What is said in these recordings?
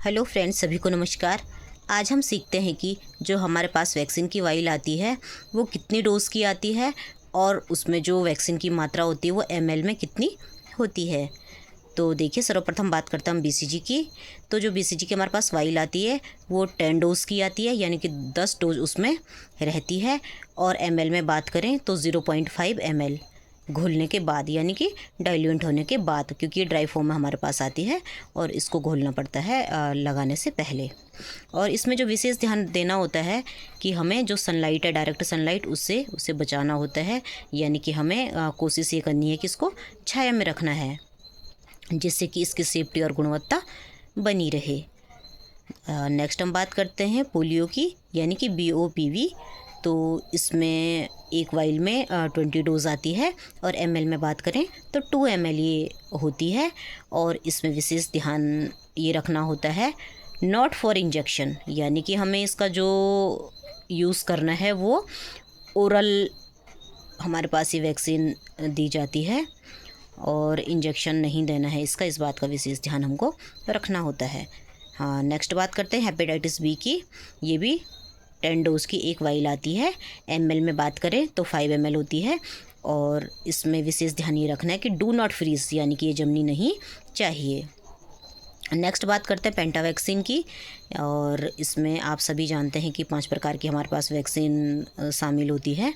Hello friends, सभी को नमस्कार। आज हम सीखते हैं कि जो हमारे पास वैक्सीन की वाइल आती है वो कितनी डोज़ की आती है और उसमें जो वैक्सीन की मात्रा होती है वो ml में कितनी होती है। तो देखिए, सर्वप्रथम बात करते हैं हम BCG की। तो जो BCG की हमारे पास वाइल आती है वो 10 डोज़ की आती है, यानी कि 10 डोज उसमें रहती है। और ml में बात करें तो 0.5 ml घोलने के बाद, यानी कि डाइल्यूट होने के बाद, क्योंकि ये ड्राई फॉर्म में हमारे पास आती है और इसको घोलना पड़ता है लगाने से पहले। और इसमें जो विशेष ध्यान देना होता है कि हमें जो सनलाइट है, डायरेक्ट सनलाइट, उससे उसे बचाना होता है। यानी कि हमें कोशिश ये करनी है कि इसको छाया में रखना है, जिससे कि इसकी सेफ्टी और गुणवत्ता बनी रहे। नेक्स्ट हम बात करते हैं पोलियो की, यानी कि BOPV। तो इसमें एक वाइल में 20 डोज़ आती है और ml में बात करें तो 2 ml ये होती है। और इसमें विशेष ध्यान ये रखना होता है, नॉट फॉर इंजेक्शन, यानी कि हमें इसका जो यूज़ करना है वो ओरल हमारे पास ये वैक्सीन दी जाती है और इंजेक्शन नहीं देना है इसका, इस बात का विशेष ध्यान हमको रखना होता है। हाँ, नेक्स्ट बात करते हैं हेपेटाइटिस B की। ये भी 10 डोज़ की एक वाइल आती है। ml में बात करें तो 5 ml होती है। और इसमें विशेष ध्यान ये रखना है कि डू नॉट फ्रीज, यानी कि ये जमनी नहीं चाहिए। नेक्स्ट बात करते हैं पेंटा वैक्सीन की। और इसमें आप सभी जानते हैं कि 5 प्रकार की हमारे पास वैक्सीन शामिल होती है।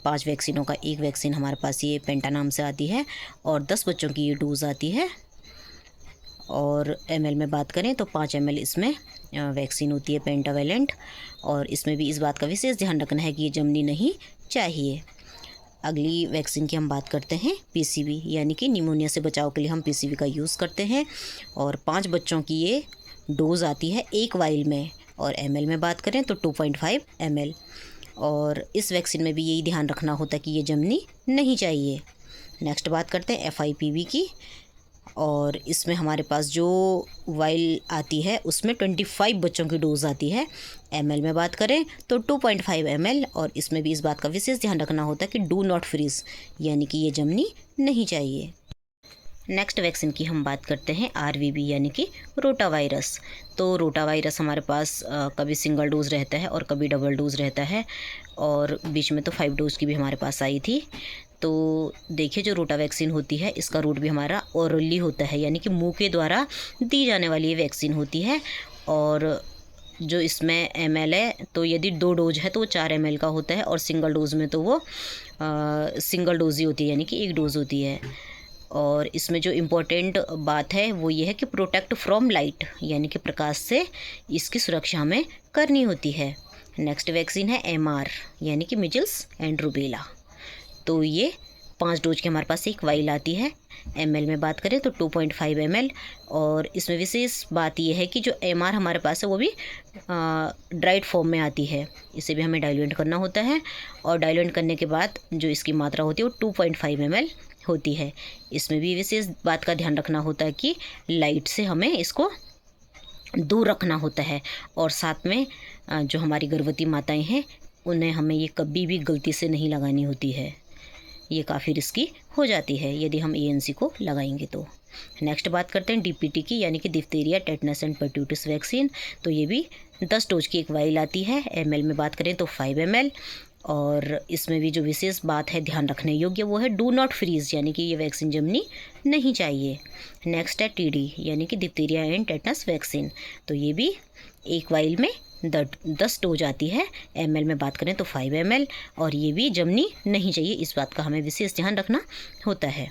5 वैक्सीनों का एक वैक्सीन हमारे पास ये पेंटा नाम से आती है और 10 बच्चों की ये डोज आती है। और ml में बात करें तो 5 ml इसमें वैक्सीन होती है पेंटावेलेंट। और इसमें भी इस बात का विशेष ध्यान रखना है कि ये जमनी नहीं चाहिए। अगली वैक्सीन की हम बात करते हैं PCV, यानी कि निमोनिया से बचाव के लिए हम PCV का यूज़ करते हैं। और 5 बच्चों की ये डोज़ आती है एक वाइल में। और ml में बात करें तो 2.5 ml। और इस वैक्सीन में भी यही ध्यान रखना होता है कि ये जमनी नहीं चाहिए। नेक्स्ट बात करते हैं FIPV की। और इसमें हमारे पास जो वाइल आती है उसमें 25 बच्चों की डोज़ आती है। ml में बात करें तो 2.5 ml। और इसमें भी इस बात का विशेष ध्यान रखना होता है कि डू नॉट फ्रीज, यानी कि ये जमनी नहीं चाहिए। नेक्स्ट वैक्सीन की हम बात करते हैं RVB, यानी कि रोटा वायरस। तो रोटा वायरस हमारे पास कभी सिंगल डोज़ रहता है और कभी डबल डोज़ रहता है। और बीच में तो 5 डोज़ की भी हमारे पास आई थी। तो देखिए, जो रोटा वैक्सीन होती है इसका रूट भी हमारा ओरली होता है, यानी कि मुंह के द्वारा दी जाने वाली ये वैक्सीन होती है। और जो इसमें ml है, तो यदि 2 डोज है तो वो 4 ml का होता है। और सिंगल डोज में तो वो सिंगल डोज ही होती है, यानी कि एक डोज़ होती है। और इसमें जो इम्पोर्टेंट बात है वो ये है कि प्रोटेक्ट फ्रॉम लाइट, यानी कि प्रकाश से इसकी सुरक्षा हमें करनी होती है। नेक्स्ट वैक्सीन है MR, यानी कि मिजल्स एंड रूबेला। तो ये 5 डोज की हमारे पास एक वाइल आती है। ml में बात करें तो 2.5 ml। और इसमें विशेष बात यह है कि जो MR हमारे पास है वो भी ड्राइड फॉर्म में आती है। इसे भी हमें डाइल्यूट करना होता है। और डाइल्यूट करने के बाद जो इसकी मात्रा होती है वो 2.5 ml होती है। इसमें भी विशेष बात का ध्यान रखना होता है कि लाइट से हमें इसको दूर रखना होता है। और साथ में जो हमारी गर्भवती माताएं हैं उन्हें हमें ये कभी भी गलती से नहीं लगानी होती है। ये काफ़ी रिस्की हो जाती है यदि हम ANC को लगाएंगे तो। नेक्स्ट बात करते हैं DPT की, यानी कि डिप्थीरिया, टेटनस एंड परट्यूटिस वैक्सीन। तो ये भी 10 डोज की एक वाइल आती है। ml में बात करें तो 5 ml। और इसमें भी जो विशेष बात है ध्यान रखने योग्य वो है डू नॉट फ्रीज, यानी कि ये वैक्सीन जमनी नहीं चाहिए। नेक्स्ट है TD, यानी कि डिप्थीरिया एंड टेटनस वैक्सीन। तो ये भी एक वाइल में 10 डोज आती है। ml में बात करें तो 5 ml। और ये भी जमनी नहीं चाहिए, इस बात का हमें विशेष ध्यान रखना होता है।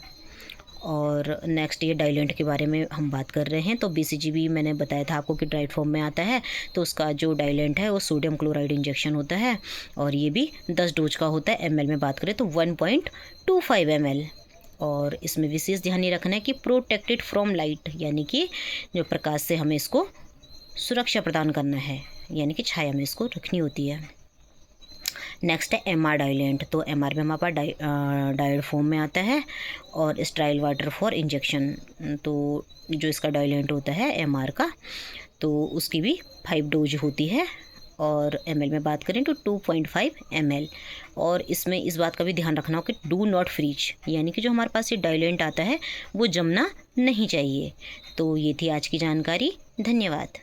और नेक्स्ट ये डाइलेंट के बारे में हम बात कर रहे हैं। तो BCG भी मैंने बताया था आपको कि ड्राइड फॉर्म में आता है। तो उसका जो डाइलेंट है वो सोडियम क्लोराइड इंजेक्शन होता है। और ये भी 10 डोज का होता है। ml में बात करें तो 1.25 ml। और इसमें विशेष ध्यान ये रखना है कि प्रोटेक्टेड फ्रॉम लाइट, यानी कि जो प्रकाश से हमें इसको सुरक्षा प्रदान करना है, यानी कि छाया में इसको रखनी होती है। नेक्स्ट है MR डाइलेंट। तो MR में हमारे पास डाइड फॉर्म में आता है। और स्ट्राइल वाटर फॉर इंजेक्शन। तो जो इसका डाइलेंट होता है MR का, तो उसकी भी 5 डोज होती है। और ml में बात करें तो 2.5 ml। और इसमें इस बात का भी ध्यान रखना हो कि डू नॉट फ्रीज, यानी कि जो हमारे पास ये डाइल्यूएंट आता है वो जमना नहीं चाहिए। तो ये थी आज की जानकारी। धन्यवाद।